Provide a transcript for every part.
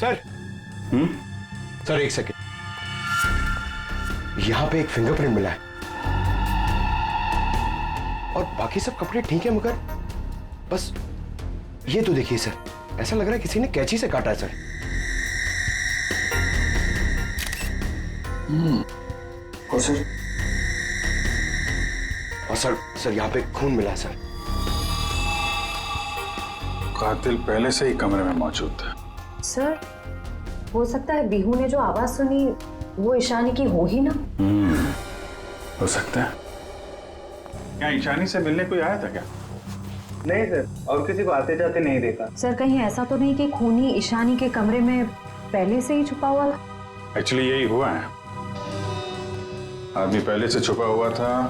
Sir. Sir एक second, यहां पे एक फिंगरप्रिंट मिला है और बाकी सब कपड़े ठीक है, मगर बस ये तो देखिए सर, ऐसा लग रहा है किसी ने कैंची से काटा है सर। और सर यहाँ पे खून मिला है सर। कातिल पहले से ही कमरे में मौजूद था। सर हो सकता है बिहू ने जो आवाज सुनी वो ईशानी की हो ही ना। हो सकता है। क्या ईशानी से मिलने कोई आया था क्या? नहीं सर, और किसी को आते जाते नहीं देखा। सर कहीं ऐसा तो नहीं कि खूनी ईशानी के कमरे में पहले से ही छुपा हुआ था? एक्चुअली यही हुआ है। आदमी पहले से छुपा हुआ था,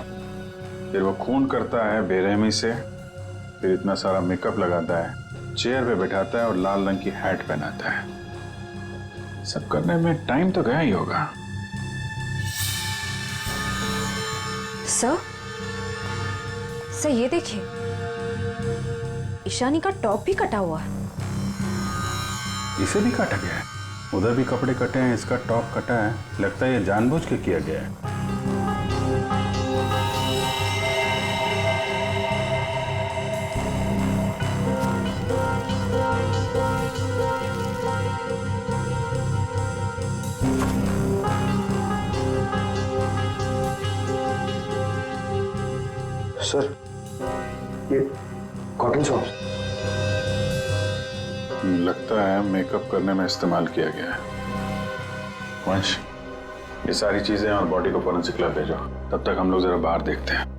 फिर वो खून करता है बेरहमी से, फिर इतना सारा मेकअप लगाता है, चेयर पे बैठाता है और लाल रंग की हैट पहनाता है। सब करने में टाइम तो गया ही होगा। सर ये देखिए, ईशानी का टॉप भी कटा हुआ है। इसे भी काटा गया है। उधर भी कपड़े कटे हैं, इसका टॉप कटा है। लगता है ये जानबूझ के किया गया है। सर ये कॉटन शॉप्स लगता है मेकअप करने में इस्तेमाल किया गया है। वंश, ये सारी चीजें और बॉडी को फोरेंसिक लैब भेजो। तब तक हम लोग जरा बाहर देखते हैं।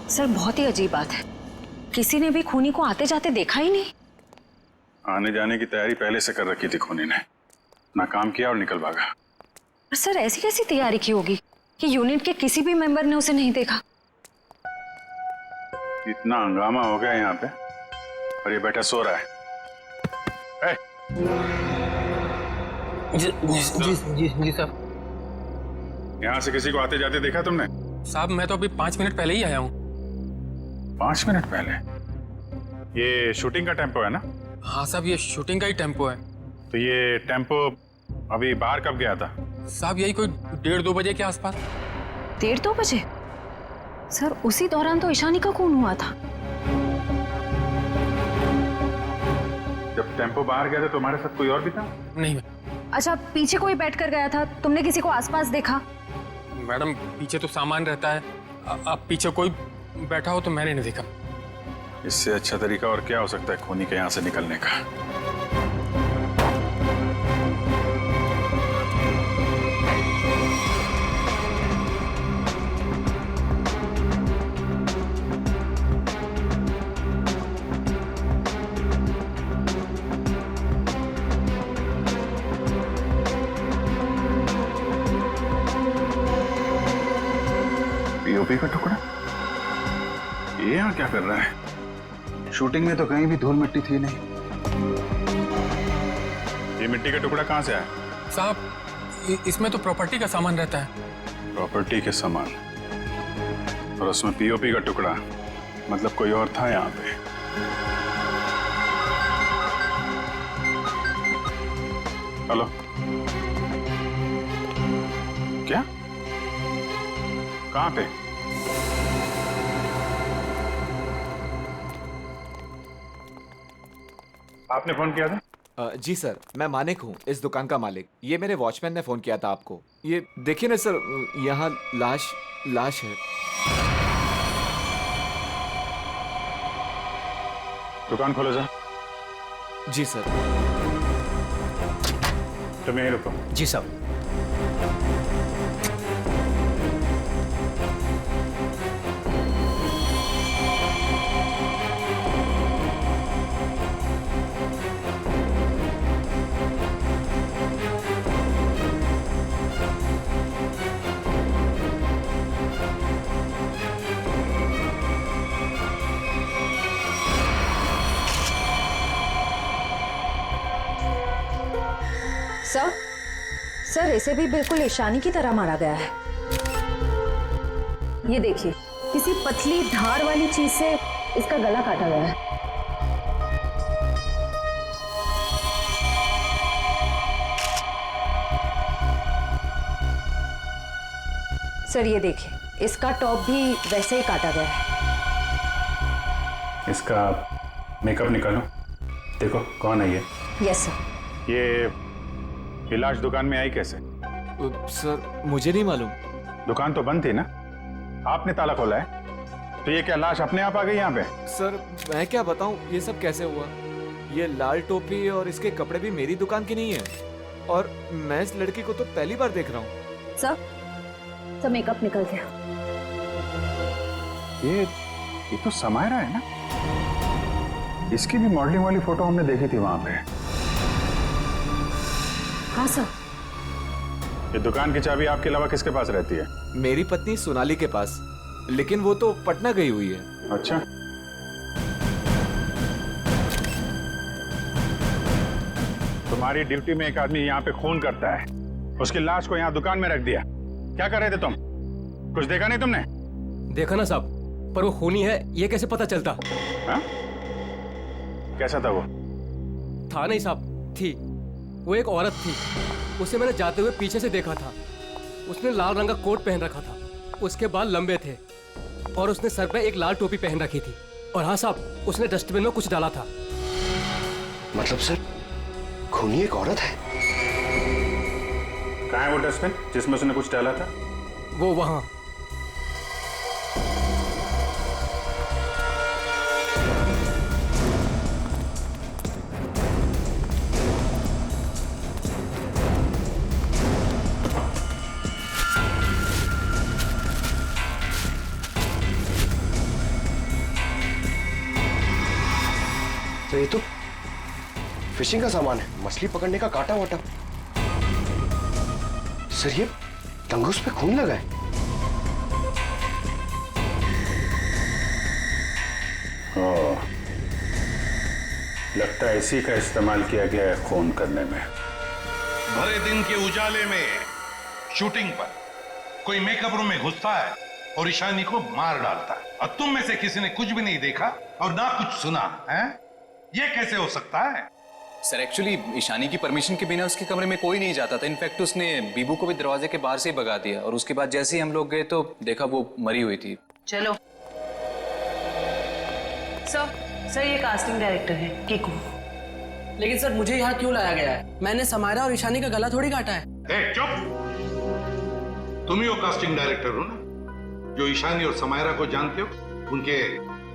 सर बहुत ही अजीब बात है, किसी ने भी खूनी को आते जाते देखा ही नहीं। आने जाने की तैयारी पहले से कर रखी थी खूनी ने। ना काम किया और निकल भागा। सर ऐसी कैसी तैयारी की होगी कि यूनिट के किसी भी मेंबर ने उसे नहीं देखा? इतना हंगामा हो गया यहाँ पे और ये बैठा सो रहा है। जी साहब। यहाँ से किसी को आते जाते देखा तुमने? साहब मैं तो अभी 5 मिनट पहले ही आया हूँ। 5 मिनट पहले? ये शूटिंग का टेम्पो है ना? हाँ साहब, ये शूटिंग का ही टेम्पो है। तो ये टेम्पो अभी बाहर कब गया था? साहब यही कोई 1:30-2 बजे के आसपास। 1:30-2 बजे? सर उसी दौरान तो ईशानी का खून हुआ था। जब टेम्पो बाहर गया था तो हमारे साथ कोई और भी था? नहीं। अच्छा पीछे कोई बैठ कर गया था, तुमने किसी को आसपास देखा? मैडम पीछे तो सामान रहता है, अब पीछे कोई बैठा हो तो मैंने नहीं देखा। इससे अच्छा तरीका और क्या हो सकता है खूनी के यहाँ से निकलने का? पीओपी का टुकड़ा ये यहाँ क्या कर रहा है? शूटिंग में तो कहीं भी धूल मिट्टी थी नहीं। ये मिट्टी का टुकड़ा कहाँ से आया? साहब इसमें तो प्रॉपर्टी का सामान रहता है। प्रॉपर्टी के सामान और उसमें पीओपी का टुकड़ा, मतलब कोई और था यहाँ पे। हेलो, क्या? कहाँ पे? आपने फोन किया था? जी सर, मैं मानिक हूँ, इस दुकान का मालिक। ये मेरे वॉचमैन ने फोन किया था आपको। ये देखिए ना सर, यहाँ लाश है। दुकान खोलो जा। जी सर। तुम यहीं रुको। जी साहब। सर इसे भी बिल्कुल ईशानी की तरह मारा गया है। ये देखिए, किसी पतली धार वाली चीज से इसका गला काटा गया है। सर ये देखिए, इसका टॉप भी वैसे ही काटा गया है। इसका मेकअप निकालो, देखो कौन है ये। Yes sir. ये लाश दुकान में आई कैसे? सर मुझे नहीं मालूम। दुकान तो बंद थी ना, आपने ताला खोला है, तो ये क्या लाश अपने आप आ गई यहाँ पे? सर मैं क्या बताऊं ये सब कैसे हुआ। ये लाल टोपी और इसके कपड़े भी मेरी दुकान के नहीं है, और मैं इस लड़की को तो पहली बार देख रहा हूँ। सर मेकअप निकल गया। ये तो समायरा है ना, इसकी भी मॉडलिंग वाली फोटो हमने देखी थी वहां पे। हाँ सर। ये दुकान की चाबी आपके अलावा किसके पास रहती है? मेरी पत्नी सोनाली के पास, लेकिन वो तो पटना गई हुई है। अच्छा, तुम्हारी ड्यूटी में एक आदमी यहाँ पे खून करता है, उसकी लाश को यहाँ दुकान में रख दिया, क्या कर रहे थे तुम? कुछ देखा नहीं तुमने? देखा ना साहब, पर वो खूनी है ये कैसे पता चलता? हा? कैसा था वो? था नहीं साहब, थी। वो एक औरत थी, उसे मैंने जाते हुए पीछे से देखा था। उसने लाल रंग का कोट पहन रखा था, उसके बाल लंबे थे, और उसने सर पे एक लाल टोपी पहन रखी थी। और हाँ साहब, उसने डस्टबिन में कुछ डाला था। मतलब सर खूनी एक औरत है? कहाँ है वो डस्टबिन जिसमें उसने कुछ डाला था? वो वहां। तो ये तो फिशिंग का सामान है, मछली पकड़ने का कांटा वाटा। सर ये तंगूस पे खून लगा है। लगता है इसी का इस्तेमाल किया गया है खून करने में। भरे दिन के उजाले में शूटिंग पर कोई मेकअप रूम में घुसता है और ईशानी को मार डालता है, और तुम में से किसी ने कुछ भी नहीं देखा और ना कुछ सुना है? ये कैसे हो सकता है? सर एक्चुअली ईशानी की परमिशन के बिना उसके कमरे में कोई नहीं जाता था। इनफैक्ट उसने बीबू को भी दरवाजे के बाहर से ही भगा दिया, और उसके बाद जैसे ही हम लोग गए तो देखा वो मरी हुई थी। चलो सर ये कास्टिंग डायरेक्टर है कीकू। लेकिन सर मुझे यहाँ क्यों लाया गया है? मैंने समायरा और ईशानी का गला थोड़ी काटा है। चुप! तुम ही वो कास्टिंग डायरेक्टर हो ना, जो ईशानी और समायरा को जानते हो उनके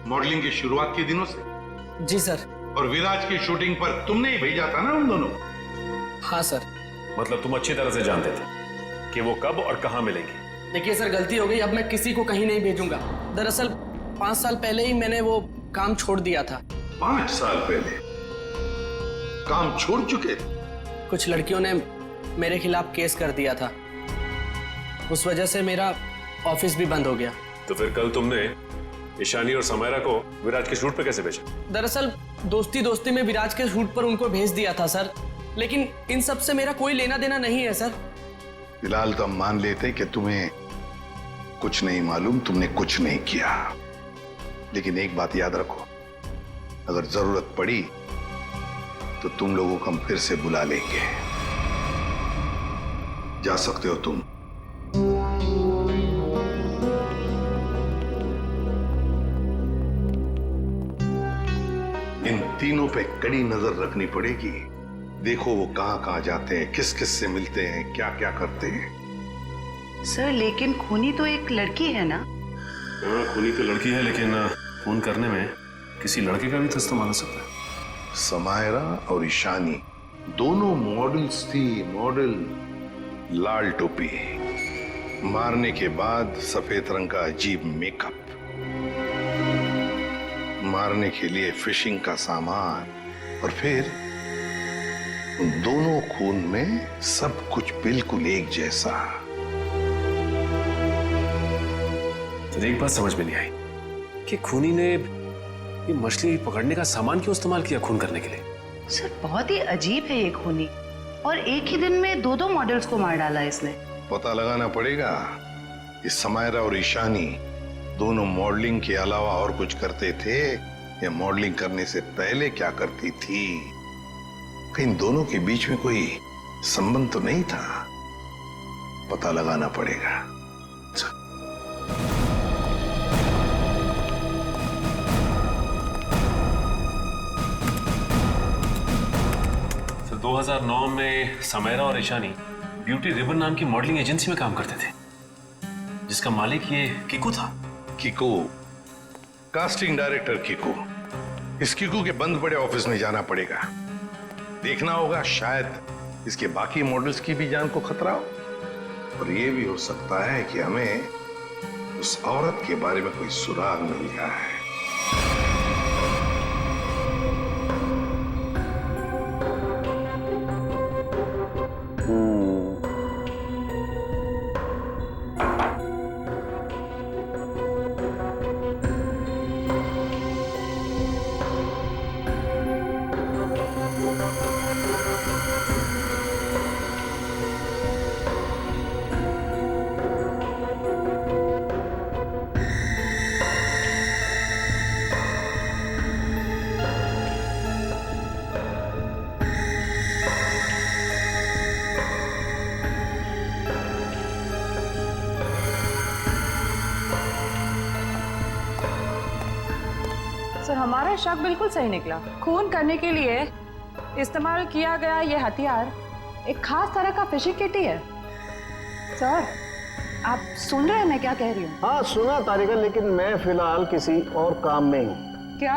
मॉडलिंग की शुरुआत के दिनों से? जी सर। और विराज की शूटिंग पर तुमने ही भेजा था ना उन दोनों? हाँ सर। मतलब तुम अच्छी तरह से जानते थे कि वो कब और कहां मिलेंगी? देखिए सर, गलती हो गई, अब मैं किसी को कहीं नहीं भेजूंगा। दरअसल 5 साल पहले ही मैंने वो काम छोड़ दिया था। 5 साल पहले काम छोड़ चुके थे? कुछ लड़कियों ने मेरे खिलाफ केस कर दिया था, उस वजह से मेरा ऑफिस भी बंद हो गया। तो फिर कल तुमने ईशानी और समायरा को विराज के शूट पे कैसे भेजा? दरअसल दोस्ती दोस्ती में विराज के शूट पर उनको भेज दिया था सर, लेकिन इन सब से मेरा कोई लेना देना नहीं है सर। फिलहाल तो हम मान लेते कि तुम्हें कुछ नहीं मालूम, तुमने कुछ नहीं किया। लेकिन एक बात याद रखो, अगर जरूरत पड़ी तो तुम लोगों को हम फिर से बुला लेंगे। जा सकते हो तुम। इन तीनों पे कड़ी नजर रखनी पड़ेगी। देखो वो कहां जाते हैं, किस किस से मिलते हैं, क्या क्या करते हैं। सर लेकिन खूनी तो एक लड़की है ना? हाँ, खूनी तो लड़की है, लेकिन खून करने में किसी लड़के का भी तो इस्तेमाल हो सकता है। समायरा और ईशानी दोनों मॉडल्स थी, मॉडल। लाल टोपी, मारने के बाद सफेद रंग का अजीब मेकअप, मारने के लिए फिशिंग का सामान, और फिर उन दोनों खून में सब कुछ बिल्कुल एक जैसा। तो एक बात समझ में नहीं आई कि खूनी ने ये मछली पकड़ने का सामान क्यों इस्तेमाल किया खून करने के लिए? सर बहुत ही अजीब है ये खूनी। और एक ही दिन में 2-2 मॉडल्स को मार डाला इसने। पता लगाना पड़ेगा कि समायरा और ईशानी दोनों मॉडलिंग के अलावा और कुछ करते थे या मॉडलिंग करने से पहले क्या करती थी। कहीं दोनों के बीच में कोई संबंध तो नहीं था, पता लगाना पड़ेगा। सर 2009 में समायरा और ईशानी ब्यूटी रिबन नाम की मॉडलिंग एजेंसी में काम करते थे, जिसका मालिक ये किकू था। Kiku, casting director Kiku. इस किकू के बंद पड़े ऑफिस में जाना पड़ेगा, देखना होगा शायद इसके बाकी मॉडल्स की भी जान को खतरा हो, और ये भी हो सकता है कि हमें उस औरत के बारे में कोई सुराग मिल जाए। सर हमारा शक बिल्कुल सही निकला। खून करने के लिए इस्तेमाल किया गया ये हथियार एक खास तरह का फिशिंग किट ही है। सर आप सुन रहे हैं मैं क्या कह रही हूँ? हाँ सुना तारिका, लेकिन मैं फिलहाल किसी और काम में हूँ। क्या?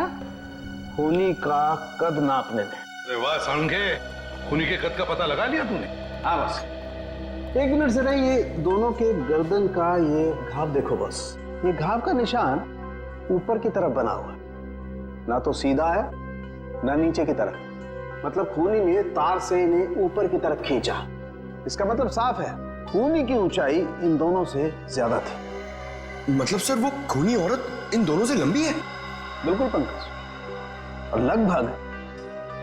खूनी का कद नापने में। अरे वाह सांगे, खूनी के कद का पता लगा लिया तूने? हाँ बस 1 मिनट से नहीं, ये दोनों के गर्दन का ये घाव देखो बस। ये घाव का निशान ऊपर की तरफ बना हुआ है, ना तो सीधा है ना नीचे की तरफ। मतलब खूनी ने तार से इन्हें ऊपर की तरफ खींचा। इसका मतलब साफ है, खूनी की ऊंचाई इन दोनों से ज्यादा थी। मतलब सर वो खूनी औरत इन दोनों से लंबी है? बिल्कुल पंकज, और लगभग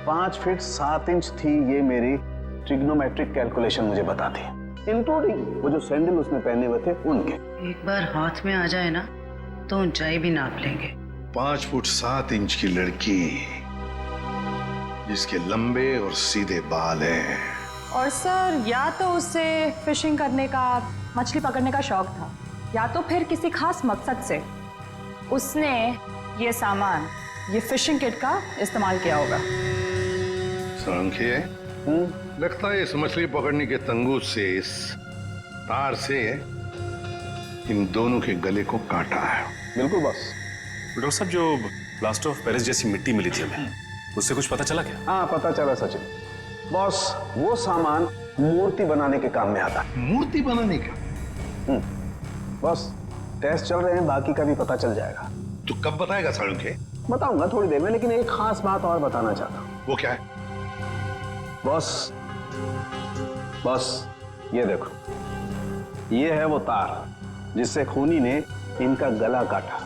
5 फीट 7 इंच थी, ये मेरी ट्रिग्नोमेट्रिक कैलकुलेशन मुझे बताती है, इंक्लूडिंग वो जो सैंडल उसने पहने हुए थे उनके। एक बार हाथ में आ जाए ना तो ऊंचाई भी नाप लेंगे। 5 फुट 7 इंच की लड़की जिसके लंबे और सीधे बाल हैं। और सर या तो उसे फिशिंग करने का, मछली पकड़ने का शौक था, या तो फिर किसी खास मकसद से उसने ये सामान, ये फिशिंग किट का इस्तेमाल किया होगा। सांख्य, लगता है इस मछली पकड़ने के तंगूस से, इस तार से इन दोनों के गले को काटा है। बिल्कुल बस। डॉक्टर साहब, जो प्लास्टर ऑफ पेरिस जैसी मिट्टी मिली थी हमें, उससे कुछ पता चला क्या? हाँ पता चला सचिन। बॉस, वो सामान मूर्ति बनाने के काम में आता है। मूर्ति बनाने का? बॉस टेस्ट चल रहे हैं, बाकी का भी पता चल जाएगा। तो कब बताएगा सांख्य? बताऊंगा थोड़ी देर में, लेकिन एक खास बात और बताना चाहता हूँ। वो क्या है? बॉस, ये देखो, ये है वो तार जिससे खूनी ने इनका गला काटा।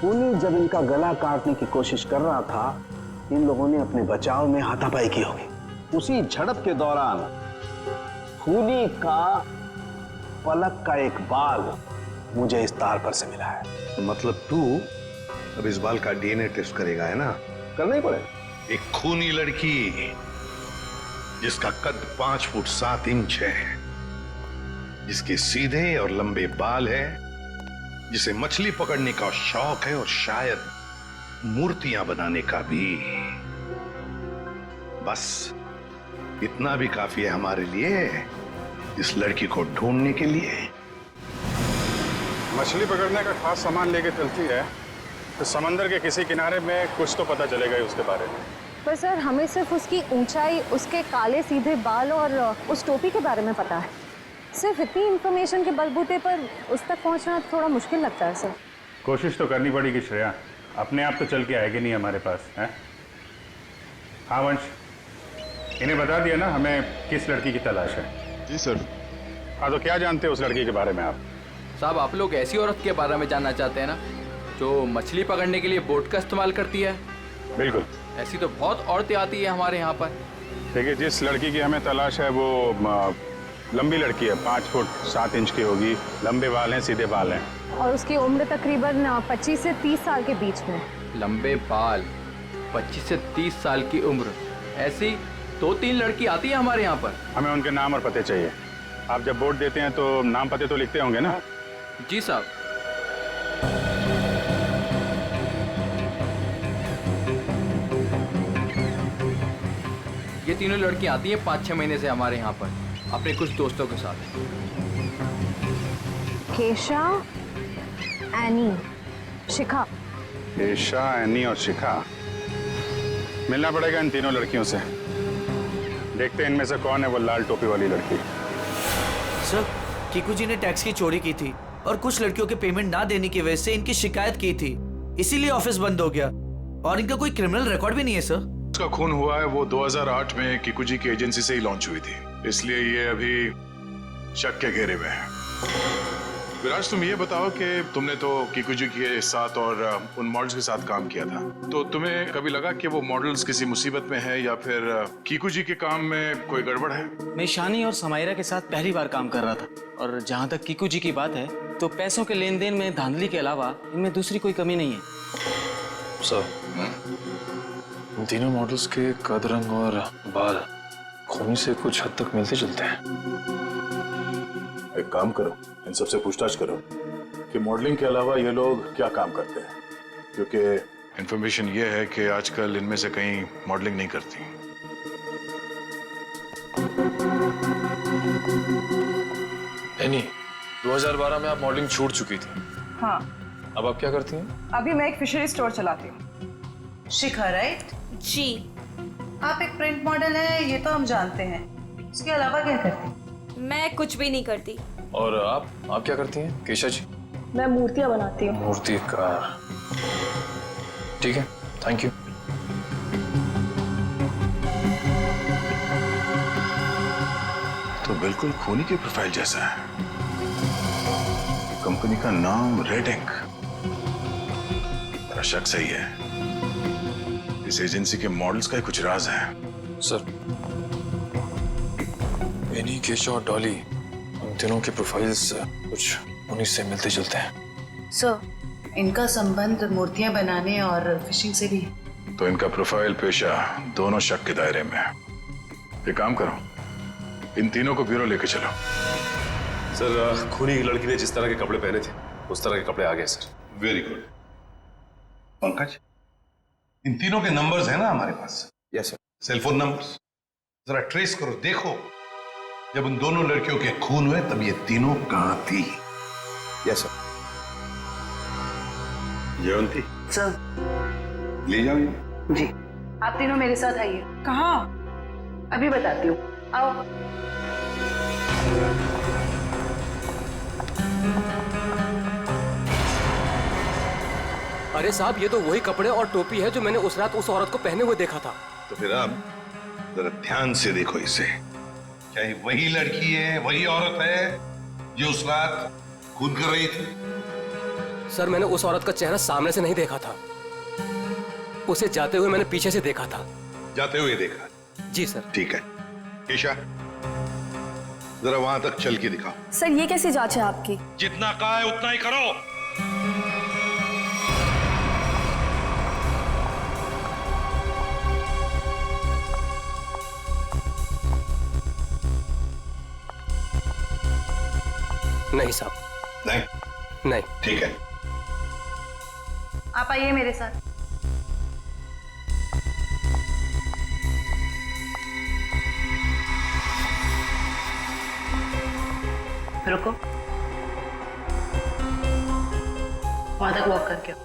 खूनी जब इनका गला काटने की कोशिश कर रहा था, इन लोगों ने अपने बचाव में हाथापाई की होगी। उसी झड़प के दौरान खूनी का पलक का एक बाल मुझे इस तार पर से मिला है। तो मतलब तू अब इस बाल का डीएनए टेस्ट करेगा, है ना? करना ही पड़ेगा। एक खूनी लड़की जिसका कद 5 फुट 7 इंच है, जिसके सीधे और लंबे बाल है, जिसे मछली पकड़ने का शौक है और शायद मूर्तियां बनाने का भी। बस इतना भी काफी है हमारे लिए, इस लड़की को ढूंढने के लिए। मछली पकड़ने का खास सामान लेके चलती है तो समंदर के किसी किनारे में कुछ तो पता चलेगा ही उसके बारे में। पर सर हमें सिर्फ उसकी ऊंचाई, उसके काले सीधे बाल और उस टोपी के बारे में पता है। सिर्फ इतनी इंफॉर्मेशन के बलबूते पर उस तक पहुंचना थोड़ा मुश्किल लगता है सर। कोशिश तो करनी पड़ेगी श्रेया, अपने आप तो चल के आएगी नहीं हमारे पास, है? हाँ वंश, इन्हें बता दिया ना हमें किस लड़की की तलाश है? जी सर। हाँ तो क्या जानते हैं उस लड़की के बारे में आप? साहब आप लोग ऐसी औरत के बारे में जानना चाहते हैं ना जो मछली पकड़ने के लिए बोट का इस्तेमाल करती है? बिल्कुल। ऐसी तो बहुत औरतें आती है हमारे यहाँ पर, देखिए, जिस लड़की की हमें तलाश है वो लंबी लड़की है, 5 फुट 7 इंच की होगी, लंबे बाल हैं, सीधे बाल हैं। और उसकी उम्र तकरीबन 25 से 30 साल के बीच में। लंबे बाल, 25 से 30 साल की उम्र, ऐसी 2-3 लड़की आती है हमारे यहाँ पर। हमें उनके नाम और पते चाहिए। आप जब वोट देते हैं तो नाम पते तो लिखते होंगे ना? जी साहब। ये तीनों लड़की आती है 5-6 महीने से हमारे यहाँ पर अपने कुछ दोस्तों के साथ। केशा, एनी, शिखा। केशा, एनी और शिखा। मिलना पड़ेगा इन तीनों लड़कियों से। देखते हैं इनमें से कौन है वो लाल टोपी वाली लड़की। सर, कीकू जी ने टैक्स की चोरी की थी और कुछ लड़कियों के पेमेंट ना देने की वजह से इनकी शिकायत की थी, इसीलिए ऑफिस बंद हो गया। और इनका कोई क्रिमिनल रिकॉर्ड भी नहीं है सर। उसका खून हुआ है वो 2008 में कीकू जी की एजेंसी से ही लॉन्च हुई थी, इसलिए ये अभी शक के घेरे में है। विराज, तुम ये बताओ कि तुमने तो कीकू जी के साथ और उन मॉडल्स के साथ काम किया था, तो तुम्हें कभी लगा कि वो मॉडल्स किसी मुसीबत में है या फिर कीकू जी के काम में कोई गड़बड़ है? मैं ईशानी और समायरा के साथ पहली बार काम कर रहा था, और जहाँ तक कीकू जी की बात है तो पैसों के लेन देन में धांधली के अलावा इनमें दूसरी कोई कमी नहीं है। सर, इन तीनों मॉडल्स के कद, रंग और बाल खूनी से कुछ हद तक मिलते जुलते हैं। एक काम करो, इन सबसे पूछताछ करो कि मॉडलिंग के अलावा ये लोग क्या काम करते हैं, क्योंकि इंफॉर्मेशन ये है कि आजकल इनमें से कहीं मॉडलिंग नहीं करती। एनी, 2012 में आप मॉडलिंग छूट चुकी थी। हाँ। अब आप क्या करती हैं? अभी मैं एक फिशरी स्टोर चलाती हूँ। शिखा, राइट? जी। आप एक प्रिंट मॉडल है, ये तो हम जानते हैं। इसके अलावा क्या करती हैं? मैं कुछ भी नहीं करती। और आप क्या करती हैं केशा जी? मैं मूर्तियाँ बनाती हूँ। मूर्तिकार। ठीक है, थैंक यू। तो बिल्कुल खूनी की प्रोफाइल जैसा है। कंपनी का नाम रेड इंक। मेरा शक सही है, इस एजेंसी के मॉडल्स का ही कुछ राज है। सर, एनी, केशा और डॉली, उन तीनों के प्रोफाइल्स कुछ उन्हीं से मिलते जुलते हैं। सर, इनका संबंध मूर्तियां बनाने और फिशिंग से भी है। तो इनका प्रोफाइल, पेशा दोनों शक के दायरे में है। एक काम करो, इन तीनों को ब्यूरो लेके चलो। सर, खूनी की लड़की ने जिस तरह के कपड़े पहने थे उस तरह के कपड़े आ गए सर। Very good. पंकज, इन तीनों के नंबर्स हैं ना हमारे पास? Yes sir. सेलफोन नंबर्स जरा ट्रेस करो, देखो जब उन दोनों लड़कियों के खून हुए तब ये तीनों कहां थी। Yes sir. जयंती सर, ले जाओ ये। जी। आप तीनों मेरे साथ आइए। कहाँ? अभी बताती हूँ, आओ। अरे साहब, ये तो वही कपड़े और टोपी है जो मैंने उस रात उस औरत को पहने हुए देखा था। तो फिर आप जरा ध्यान से देखो इसे। क्या ये वही लड़की है, वही औरत है जो उस रात खून कर रही थी? सर, मैंने उस औरत का चेहरा सामने से नहीं देखा था, उसे जाते हुए मैंने पीछे से देखा था। जाते हुए देखा? जी सर। ठीक है, केशा जरा वहां तक चल के दिखाओ। सर, ये कैसी जांच है आपकी? जितना कहा है उतना ही करो। नहीं साहब। नहीं? नहीं। ठीक है, आप आइए मेरे साथ। रुको, वहां तक वॉक करके आओ।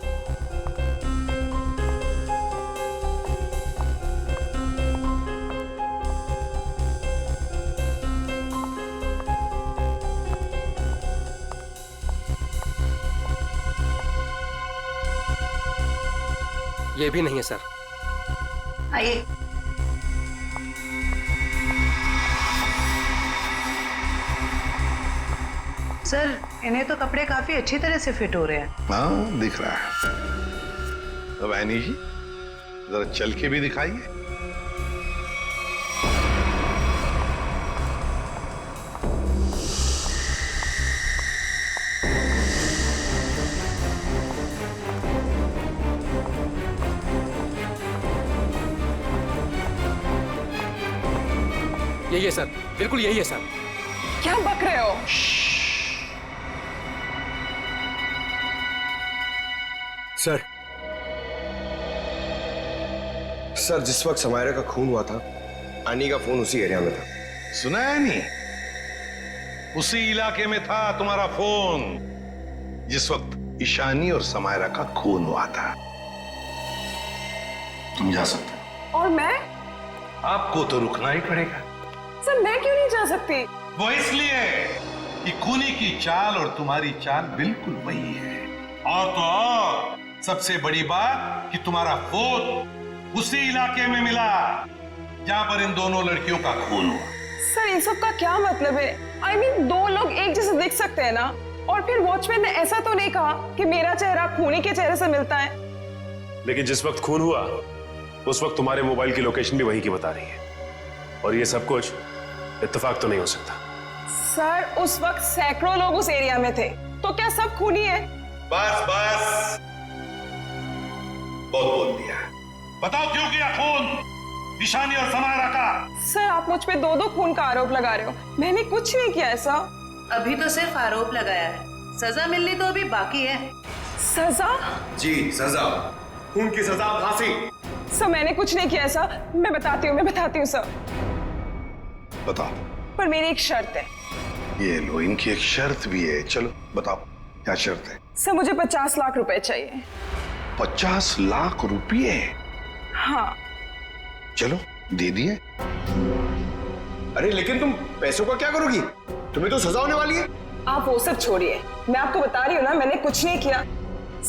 ये भी नहीं है सर। आइए। सर, इन्हें तो कपड़े काफी अच्छी तरह से फिट हो रहे हैं। हाँ, दिख रहा है। अब ऐनी जी जरा चल के भी दिखाइए। यही है सर, बिल्कुल यही है सर। क्या बक रहे हो? सर जिस वक्त समायरा का खून हुआ था, आनी का फोन उसी एरिया में था। सुना है नहीं? उसी इलाके में था तुम्हारा फोन जिस वक्त ईशानी और समायरा का खून हुआ था। तुम जा सकते हो। और मैं? आपको तो रुकना ही पड़ेगा। सर मैं क्यों नहीं जा सकती? वो इसलिए कि खूनी की चाल और तुम्हारी चाल बिल्कुल वही है। और तो और सबसे बड़ी बात कि तुम्हारा फोन उसी इलाके में मिला जहां पर इन दोनों लड़कियों का खून हुआ। सर इन सब का क्या मतलब है? I mean, दो लोग एक जैसे दिख सकते हैं ना? और फिर वॉचमैन ने ऐसा तो नहीं कहा कि मेरा चेहरा खूनी के चेहरे से मिलता है। लेकिन जिस वक्त खून हुआ उस वक्त तुम्हारे मोबाइल की लोकेशन भी वहीं की बता रही है, और ये सब कुछ इत्तेफाक तो नहीं हो सकता। सर उस वक्त सैकड़ों लोग उस एरिया में थे, तो क्या सब खूनी है? बस बस, बहुत बोल दिया। बताओ क्यों किया खून ईशानी और समायरा का? सर आप मुझ पे दो खून का आरोप लगा रहे हो। मैंने कुछ नहीं किया ऐसा। अभी तो सिर्फ आरोप लगाया है, सजा मिलनी तो अभी बाकी है। सजा? जी सजा, खून की सजा, फांसी। सर मैंने कुछ नहीं किया ऐसा। मैं बताती हूँ सर। बताओ। पर मेरी एक शर्त है। ये लो, इनकी एक शर्त भी है। चलो बताओ क्या शर्त है? सर मुझे 50 लाख रुपए चाहिए। 50 लाख रुपये? हाँ। चलो दे दिए। अरे लेकिन तुम पैसों का क्या करोगी? तुम्हें तो सजा होने वाली है। आप वो सब छोड़िए, मैं आपको बता रही हूँ ना, मैंने कुछ नहीं किया।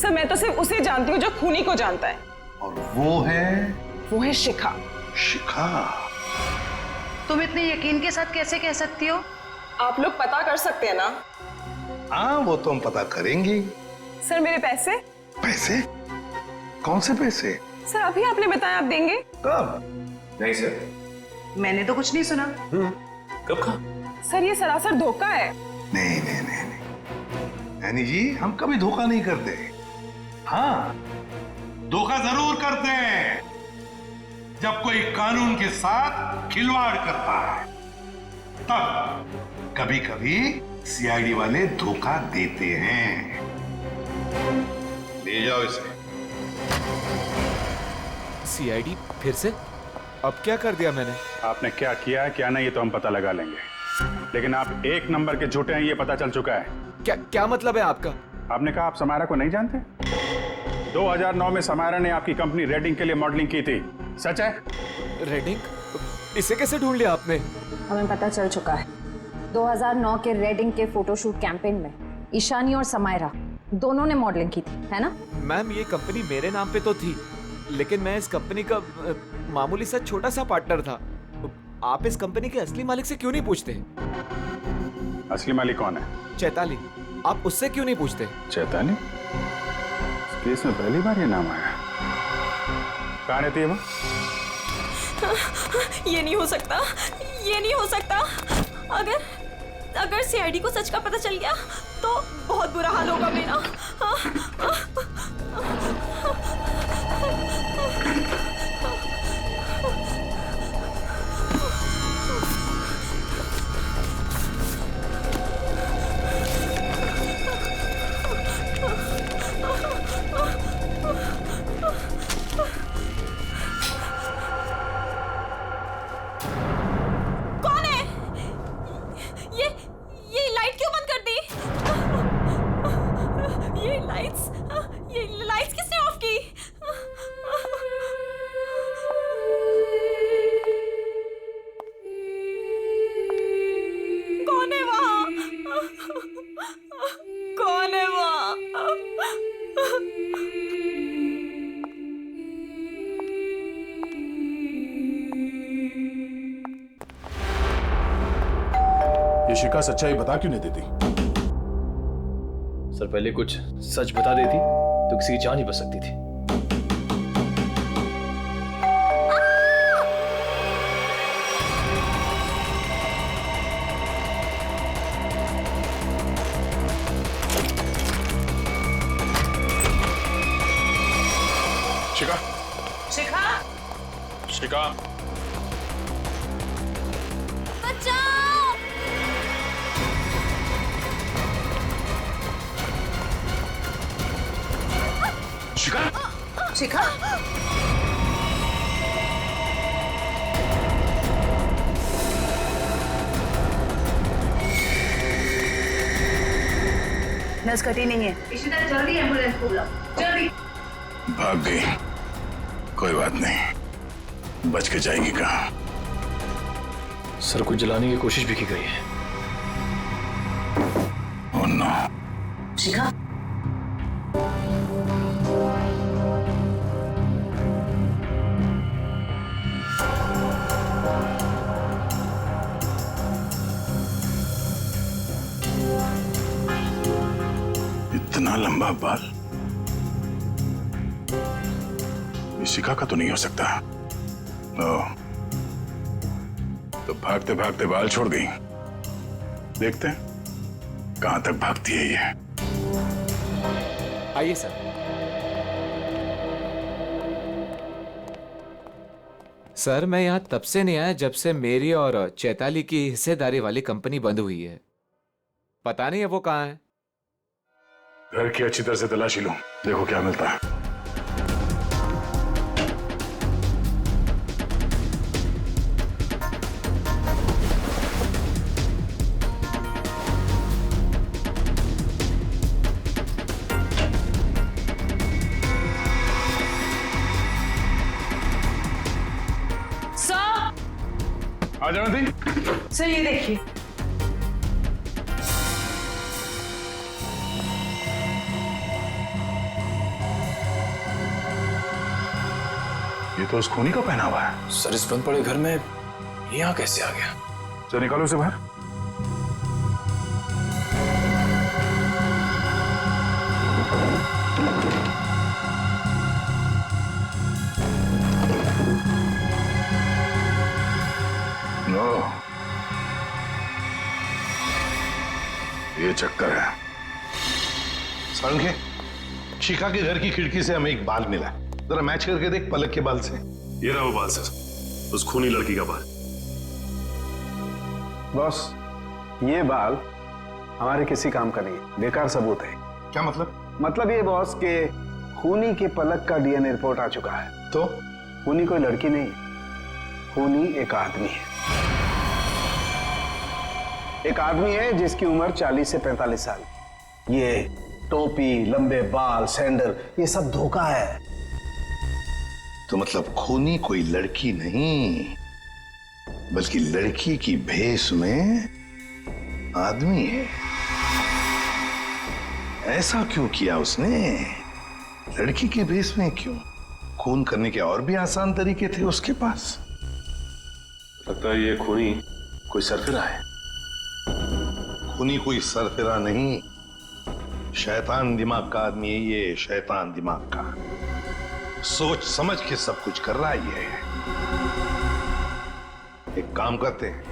सर मैं तो सिर्फ उसे जानती हूँ जो खूनी को जानता है। और वो है शिखा। शिखा? तुम इतने यकीन के साथ कैसे कह सकती हो? आप लोग पता कर सकते हैं ना? हाँ वो तो हम पता करेंगे। सर मेरे पैसे? पैसे? कौन से पैसे? सर अभी आपने बताया आप देंगे। कब? नहीं सर, मैंने तो कुछ नहीं सुना। कब कहा? सर ये सरासर धोखा है। नहीं नहीं नहीं नहीं यानी जी, हम कभी धोखा नहीं करते। हाँ धोखा जरूर करते हैं जब कोई कानून के साथ खिलवाड़ करता है, तब कभी कभी सीआईडी वाले धोखा देते हैं। ले जाओ इसे। सीआईडी फिर से? अब क्या कर दिया मैंने? आपने क्या किया है क्या नहीं ये तो हम पता लगा लेंगे, लेकिन आप एक नंबर के झूठे हैं ये पता चल चुका है। क्या मतलब है आपका? आपने कहा आप समायरा को नहीं जानते? 2009 में समायरा ने आपकी कंपनी रेडिंग के लिए मॉडलिंग की थी, सच है? रेडिंग? इसे कैसे ढूंढ लिया आपने? हमें पता चल चुका है। 2009 के रेडिंग के फोटोशूट कैंपेन में ईशानी और समायरा दोनों ने मॉडलिंग की थी, है ना? मैम ये कंपनी मेरे नाम पे तो थी, लेकिन मैं इस कंपनी का मामूली सा छोटा सा पार्टनर था। आप इस कंपनी के असली मालिक से क्यों नहीं पूछते? असली मालिक कौन है? चैताली। आप उससे क्यों नहीं पूछते? चैताली? इस केस में पहली बार ये नाम आया। कहाँ रहती है वो? ये नहीं हो सकता, ये नहीं हो सकता। अगर सीआईडी को सच का पता चल गया तो बहुत बुरा हाल होगा मेरा। कौन है? ये लाइट क्यों बंद कर दी? ये लाइट्स किसने ऑफ की? कौन है वहां? कौन है वहां? ये शिखा सच्चाई बता क्यों नहीं देती? सर पहले कुछ सच बता देती तो किसी की जान ही बच सकती थी। शिखा, शिखा, शिखा, शिखा, नस कटी नहीं है। इशिता जल्दी एम्बुलेंस को बुलाओ, जल्दी। भाग गई, कोई बात नहीं, बच के जाएगी कहाँ? सर को जलाने की कोशिश भी की गई है। Oh no. शिखा, इतना लंबा बाल शिखा का तो नहीं हो सकता। ओह, तो भागते भागते बाल छोड़ गई। देखते हैं कहां तक भागती है ये। आइए सर। सर मैं यहाँ तब से नहीं आया जब से मेरी और चैताली की हिस्सेदारी वाली कंपनी बंद हुई है। पता नहीं है वो कहाँ है। घर की अच्छी तरह से तलाशी लो, देखो क्या मिलता है। आ जाओ दी। सर ये देखिए, ये तो उस खूनी को पहना हुआ है। सर इस बंद पड़े घर में यहाँ कैसे आ गया? चलो निकालो उसे बाहर। नो, ये चक्कर है। संख्य, शिखा के घर की खिड़की से हमें एक बाल मिला, जरा मैच करके देख पलक के बाल से। ये रहा वो बाल सर, उस खूनी लड़की का बाल। बॉस, ये बाल हमारे किसी काम का नहीं है, बेकार सबूत है। क्या मतलब? मतलब ये बॉस के खूनी के पलक का डीएनए रिपोर्ट आ चुका है। तो खूनी कोई लड़की नहीं, खूनी एक आदमी है। एक आदमी है जिसकी उम्र 40 से 45 साल। ये टोपी, लंबे बाल, सैंडल, ये सब धोखा है। तो मतलब खूनी कोई लड़की नहीं, बल्कि लड़की की भेष में आदमी है। ऐसा क्यों किया उसने? लड़की के भेष में क्यों? खून करने के और भी आसान तरीके थे उसके पास। लगता है ये खूनी कोई सरफिरा है। खूनी कोई सरफिरा नहीं, शैतान दिमाग का आदमी है ये, शैतान दिमाग का। सोच समझ के सब कुछ कर रहा है ये। एक काम करते हैं,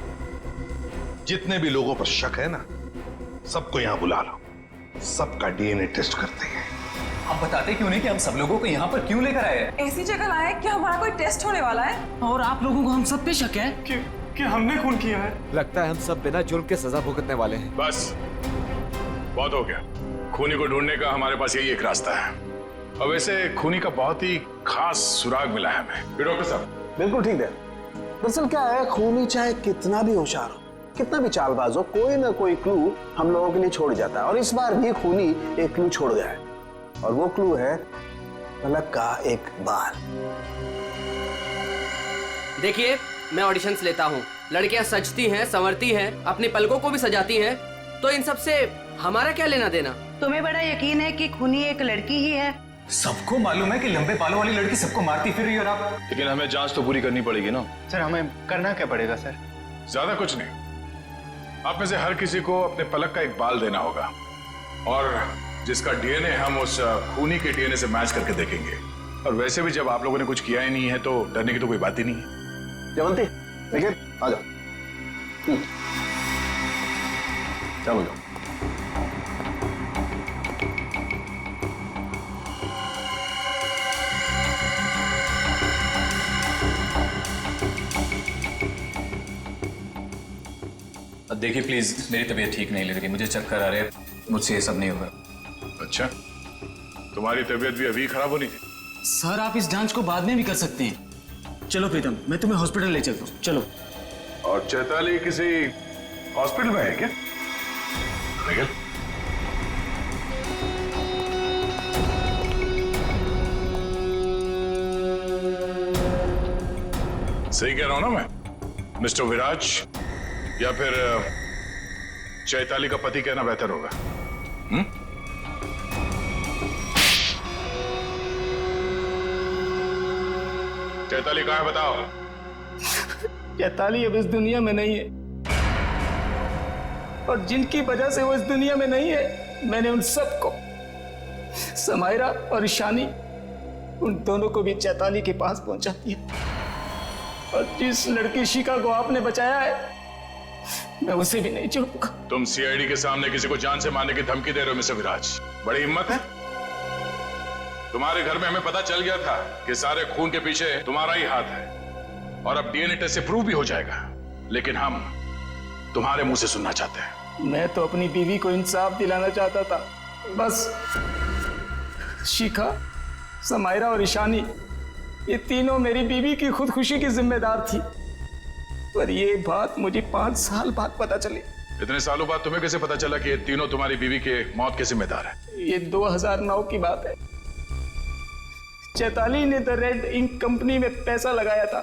जितने भी लोगों पर शक है ना, सबको यहां बुला लो, सबका डीएनए टेस्ट करते हैं। आप बताते क्यों नहीं कि हम सब लोगों को यहाँ पर क्यों लेकर आए हैं? ऐसी जगह लाए कि हमारा कोई टेस्ट होने वाला है। और आप लोगों को हम सब पे शक है कि हमने खून किया है। लगता है हम सब बिना जुर्म के सजा भुगतने वाले हैं। बस बहुत हो गया। खूनी को ढूंढने का हमारे पास यही एक रास्ता है। और वैसे खूनी का बहुत ही खास सुराग मिला है हमें। डॉक्टर साहब बिल्कुल ठीक है। दरअसल क्या है, खूनी चाहे कितना भी होशियार हो, कितना भी चालबाज हो, कोई ना कोई क्लू हम लोगों के लिए छोड़ जाता है। और इस बार भी खूनी एक क्लू छोड़ गया है, और वो क्लू है पलक का एक बाल। देखिए, मैं ऑडिशंस लेता हूँ, लड़कियां सजती हैं, संवरती हैं, अपनी पलकों को भी सजाती हैं, तो इन सब से हमारा क्या लेना देना? तुम्हें बड़ा यकीन है कि खूनी एक लड़की ही है? सबको मालूम है कि लंबे बालों वाली लड़की सबको मारती फिर रही है, और आप। लेकिन हमें जांच तो पूरी करनी पड़ेगी ना। सर हमें करना क्या पड़ेगा सर? ज्यादा कुछ नहीं, आप में से हर किसी को अपने पलक का एक बाल देना होगा, और जिसका डीएनए हम उस खूनी के डीएनए से मैच करके देखेंगे। और वैसे भी जब आप लोगों ने कुछ किया ही नहीं है तो डरने की तो कोई बात ही नहीं है। जयवंती, देखिए, आ जाओ। चलो जाओ। देखिए प्लीज, मेरी तबीयत ठीक नहीं लग रही, मुझे चक्कर आ रहे हैं, मुझसे ये सब नहीं होगा। अच्छा, तुम्हारी तबीयत भी अभी खराब होनी थी? सर आप इस जांच को बाद में भी कर सकते हैं। चलो प्रीतम, मैं तुम्हें हॉस्पिटल ले चलता हूँ, चलो। और चैताली किसी हॉस्पिटल में है क्या? निखिल, सही कह रहा हूं ना मैं? मिस्टर विराज या फिर चैताली का पति कहना बेहतर होगा। चैताली कहाँ है बताओ? चैताली अब इस दुनिया में नहीं है, और जिनकी वजह से वो इस दुनिया में नहीं है, मैंने उन सबको, समायरा और ईशानी, उन दोनों को भी चैताली के पास पहुंचा दिया। और जिस लड़की शिखा को आपने बचाया है, मैं उसे भी नहीं छोड़ूंगा। तुम सीआईडी के सामने किसी को जान से मारने की धमकी दे रहे हो मिस्टर विराज? बड़ी हिम्मत है तुम्हारे। घर में हमें पता चल गया था कि सारे खून के पीछे तुम्हारा ही हाथ है, और अब डीएनए टेस्ट से प्रूव भी हो जाएगा, लेकिन हम तुम्हारे मुंह से सुनना चाहते हैं। मैं तो अपनी बीवी को इंसाफ दिलाना चाहता था, बस शिखा, समायरा और ईशानी, ये तीनों मेरी बीवी की खुदकुशी की जिम्मेदार थी। पर ये बात मुझे 5 साल बाद पता चली। इतने सालों बाद तुम्हें कैसे पता चला कि ये तीनों तुम्हारी बीवी के मौत के जिम्मेदार है? ये 2009 की बात है। चैताली ने द रेड इंक कंपनी में पैसा लगाया था,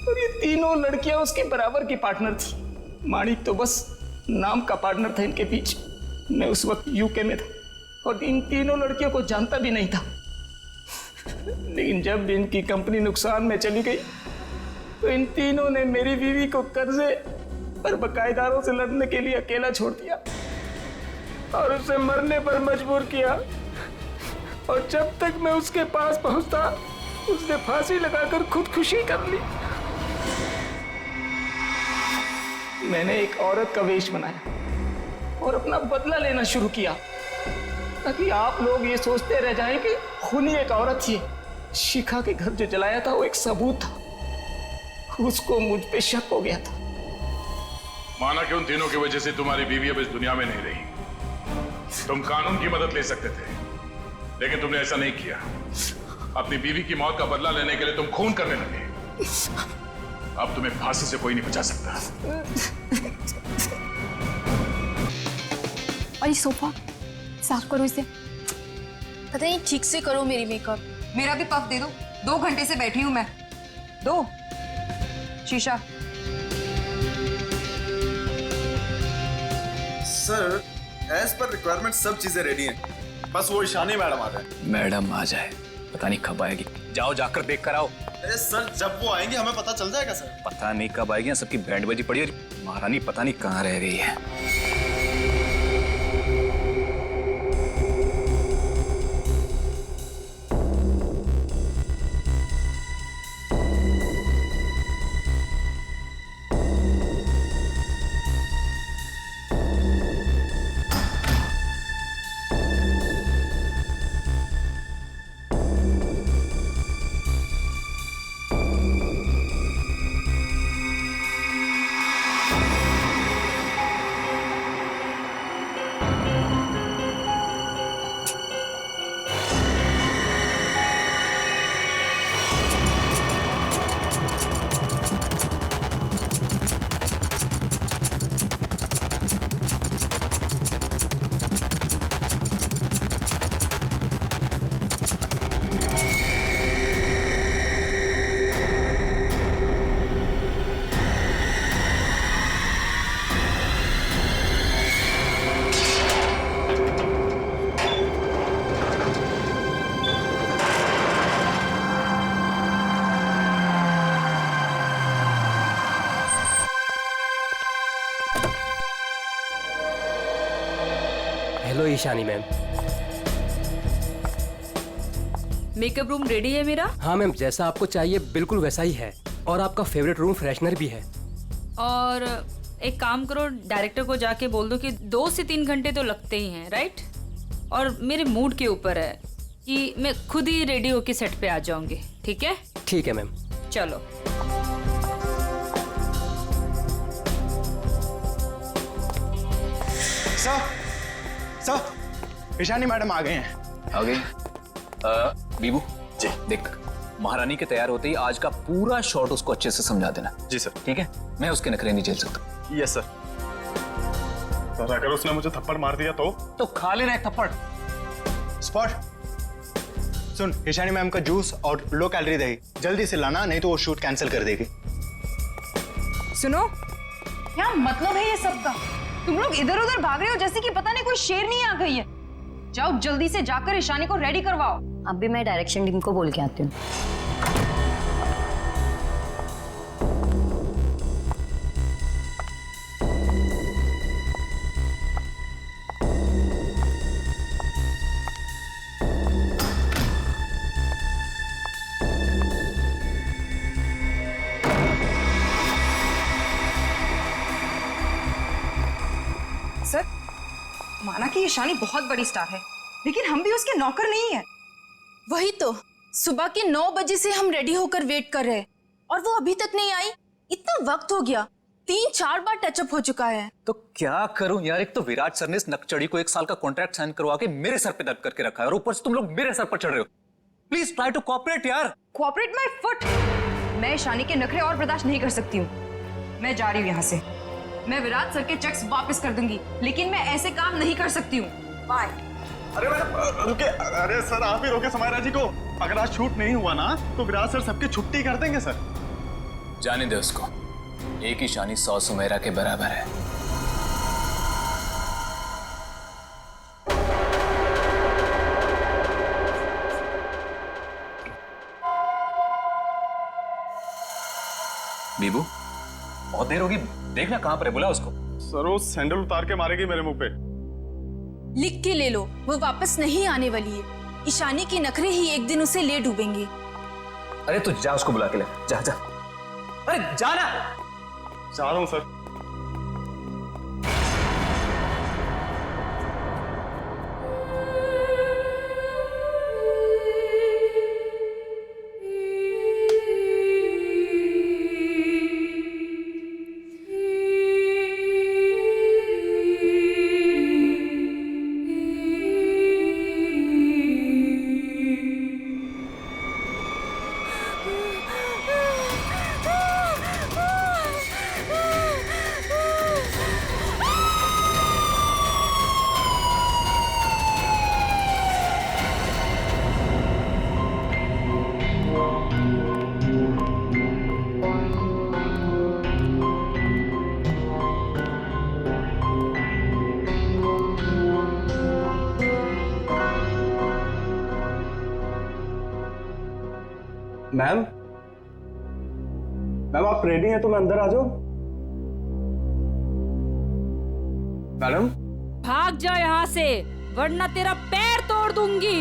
और ये तीनों लड़कियां उसके बराबर की पार्टनर थी। माणिक तो बस नाम का पार्टनर था इनके बीच। मैं उस वक्त यूके में था और इन तीनों लड़कियों को जानता भी नहीं था। लेकिन जब इनकी कंपनी नुकसान में चली गई, तो इन तीनों ने मेरी बीवी को कर्जे और बकायेदारों से लड़ने के लिए अकेला छोड़ दिया और उसे मरने पर मजबूर किया। और जब तक मैं उसके पास पहुंचता, उसने फांसी लगाकर खुदकुशी कर ली। मैंने एक औरत का वेश बनाया और अपना बदला लेना शुरू किया, ताकि आप लोग ये सोचते रह जाएं कि खूनी एक औरत थी। शिखा के घर जो जलाया था वो एक सबूत था, उसको मुझ पे शक हो गया था। माना कि उन तीनों की वजह से तुम्हारी बीवी अब इस दुनिया में नहीं रही। तुम कानून की मदद ले सकते थे, लेकिन तुमने ऐसा नहीं किया। अपनी बीवी की मौत का बदला लेने के लिए तुम खून करने लगे। अब तुम्हें फांसी से कोई नहीं बचा सकता। और ये सोफा साफ करो इसे। पता नहीं ठीक से करो मेरी मेकअप। मेरा भी पफ दे दो, 2 घंटे से बैठी हूं मैं। दो शीशा। सर, एज पर रिक्वायरमेंट सब चीजें रेडी हैं, बस वो ईशानी मैडम आ जाए। मैडम आ जाए, पता नहीं कब आएगी। जाओ जाकर देख कर आओ। अरे सर, जब वो आएंगे हमें पता चल जाएगा सर। पता नहीं कब आएगी, सबकी बैंड बजी पड़ी है। महारानी पता नहीं कहाँ रह गई है। Hello Ishani ma'am. Makeup room ready है मेरा? हाँ मैम, जैसा आपको चाहिए बिल्कुल वैसा ही है, और आपका फेवरेट रूम फ्रेशनर भी है। और एक काम करो, डायरेक्टर को जाके बोल दो कि 2 से 3 घंटे तो लगते ही हैं, राइट? और मेरे मूड के ऊपर है कि मैं खुद ही रेडी होके सेट पे आ जाऊंगी, ठीक है? ठीक है मैम। चलो। सर, ईशानी मैडम आ गए हैं। आ गई? बीबू जी देख, महारानी के तैयार होते ही आज का पूरा शॉट उसको अच्छे से समझा देना। जी सर। ठीक है, मैं उसके नखरे नहीं झेल सकता। Yes sir. सर अगर उसने मुझे थप्पड़ मार दिया तो खा लेना एक थप्पड़। स्पॉट सुन, ईशानी मैम का जूस और लो कैलोरी दही जल्दी से लाना, नहीं तो वो शूट कैंसिल कर देगी। सुनो, क्या मतलब है ये सब का? तुम लोग इधर उधर भाग रहे हो जैसे कि पता नहीं कोई शेरनी आ गई है। जाओ जल्दी से जाकर ईशानी को रेडी करवाओ। अब भी मैं डायरेक्शन टीम को बोल के आती हूँ। सर, माना कि ईशानी बहुत बड़ी स्टार है, लेकिन हम भी उसके नौकर नहीं है। वही तो, सुबह के 9 बजे से हम रेडी होकर वेट कर रहे हैं और वो अभी तक नहीं आई। इतना वक्त हो गया, 3-4 बार टचअप हो चुका है। तो क्या करूं यार, एक तो विराट सर ने इस नकचड़ी को 1 साल का कॉन्ट्रैक्ट साइन करवा के मेरे सर पे दर्द करके रखा है और ऊपर से तुम लोग मेरे सर पर चढ़ रहे हो। प्लीज ट्राई टू कोऑपरेट यार। Cooperate my foot. मैं ईशानी के नखरे और बर्दाश्त नहीं कर सकती हूँ। मैं जा रही हूँ यहाँ से। मैं विराट सर के चेक्स वापस कर दूंगी, लेकिन मैं ऐसे काम नहीं कर सकती हूँ। बाय। अरे मैडम रुके, अरे सर आप ही रोके समायरा जी को। अगर आज शूट नहीं हुआ ना तो विराट सर सबकी छुट्टी कर देंगे सर। जाने दे उसको, एक ईशानी 100 सुमेरा के बराबर है। बीबू, बहुत देर होगी, देखना कहां पर है, बुला उसको। सर वो सैंडल उतार के मारेगी मेरे मुंह पे। लिख के ले लो, वो वापस नहीं आने वाली है। ईशानी के नखरे ही एक दिन उसे ले डूबेंगे। अरे तू जा उसको बुला के ले, जा जा। अरे जाना। जा रहा हूं सर। मैम, मैम आप रेडी हैं तो मैं अंदर आ जाऊं? मैडम, भाग जा यहाँ से, वरना तेरा पैर तोड़ दूंगी।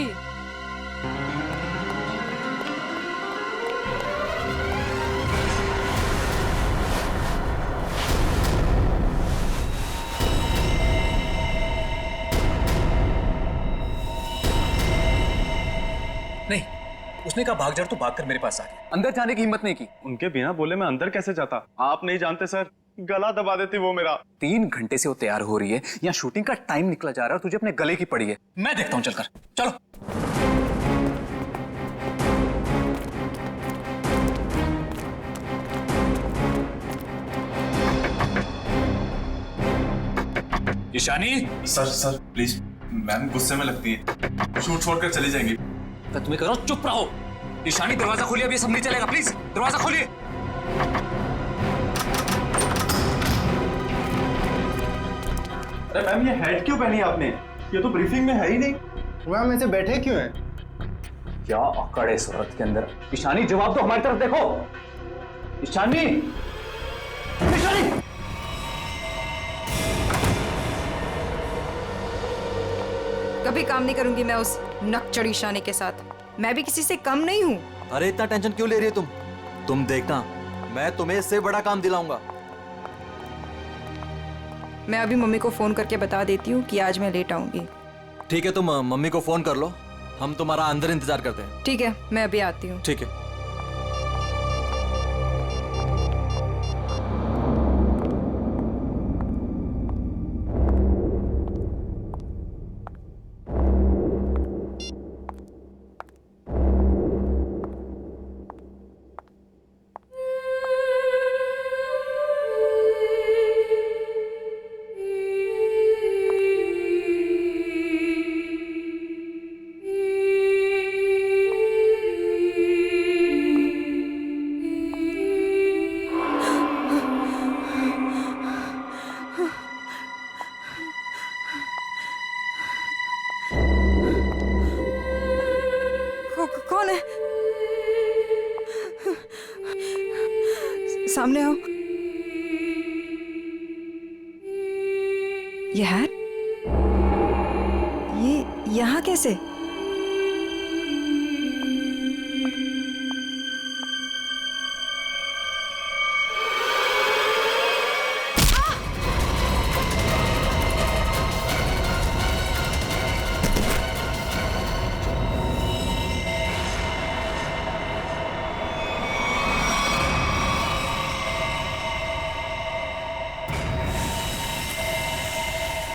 नहीं, उसने कहा भाग जा तो भागकर मेरे पास आ गया। अंदर जाने की हिम्मत नहीं की। उनके बिना बोले मैं अंदर कैसे जाता? आप नहीं जानते सर, गला दबा देती वो मेरा। 3 घंटे से वो तैयार हो रही है, यहाँ शूटिंग का टाइम निकला जा रहा है और तुझे अपने गले की पड़ी है। मैं देखता हूँ, चलकर चलो। ईशानी। सर प्लीज, मैम गुस्से में लगती है, शूट छोड़कर चली जाएंगी। तो तुम्हें करो, चुप रहो। ईशानी दरवाजा खोलिए, अभी सब नहीं चलेगा, प्लीज दरवाजा खोलिए। अरे मैम ये हेड क्यों पहनी आपने? ये तो ब्रीफिंग में है ही नहीं। मैम ऐसे बैठे क्यों हैं? क्या अकड़ है इस औरत के अंदर। ईशानी जवाब दो, हमारी तरफ देखो। ईशानी, ईशानी। कभी काम नहीं करूंगी मैं उस नकचड़ी ईशानी के साथ। मैं भी किसी से कम नहीं हूँ। अरे इतना टेंशन क्यों ले रही हो तुम देखना, मैं तुम्हें इससे बड़ा काम दिलाऊंगा। मैं अभी मम्मी को फोन करके बता देती हूँ कि आज मैं लेट आऊंगी। ठीक है, तुम मम्मी को फोन कर लो, हम तुम्हारा अंदर इंतजार करते हैं। ठीक है, मैं अभी आती हूँ। ठीक है। सामने आओ। ये हैट, ये यहाँ कैसे?